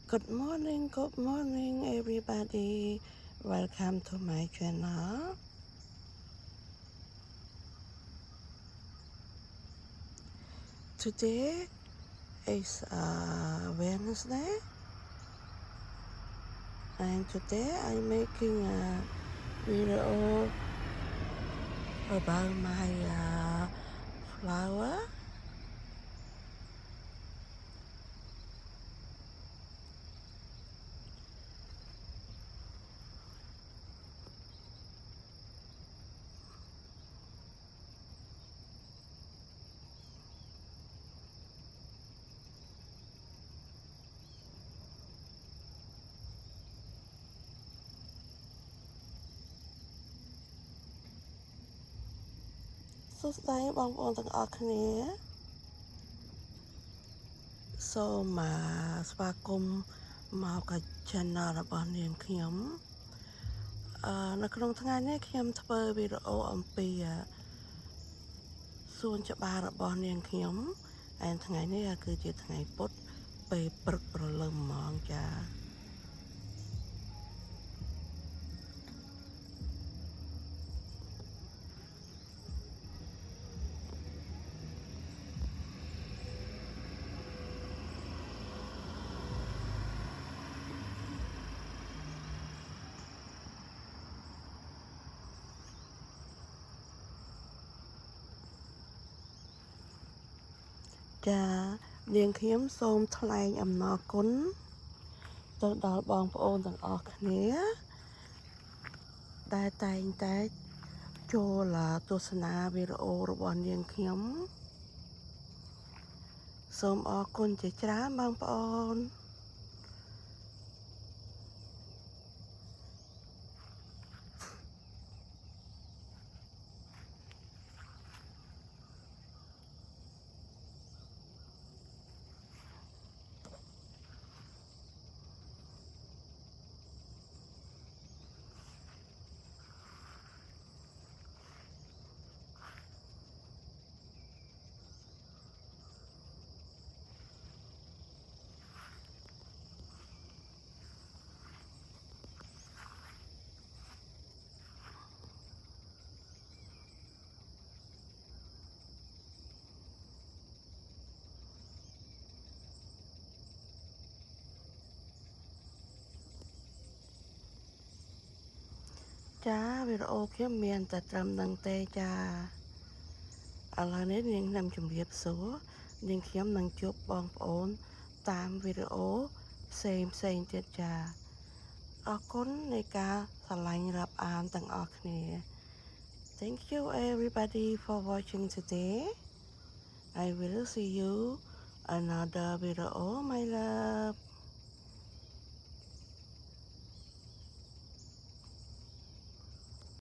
Good morning, everybody. Welcome to my channel. Today is Wednesday, and today I'm making a video about my flower. So today បងប្អូនទាំងអស់គ្នាសូមស្វាគមន៍មកក channel របស់នាងខ្ញុំនៅក្នុងថ្ងៃនេះខ្ញុំធ្វើវីដេអូអំពីសួនច្បាររបស់នាងខ្ញុំហើយថ្ងៃនេះគឺជាថ្ងៃពុធពេលព្រឹកព្រលឹមហ្មងចានាងខ្ញុំសូមថ្លែងអំណរគុណទៅដល់បងប្អូនទាំងអស់គ្នាដែលតែងតែចូលទស្សនាវីដេអូរបស់នាងខ្ញុំសូមអរគុណជាច្រើនបងប្អូនចាវីដេអូខ្ញុំមានតែត្រឹមហ្នឹងទេចាឥឡូវនេះនាងខ្ញុំជម្រាបសួរនាងខ្ញុំនឹងជួបបងប្អូនតាមវីដេអូផ្សេងទៀតចាអរគុណនៃការស្រឡាញ់រាប់អានទាំងអស់គ្នា Thank you everybody for watching today. I will see you another video, my love.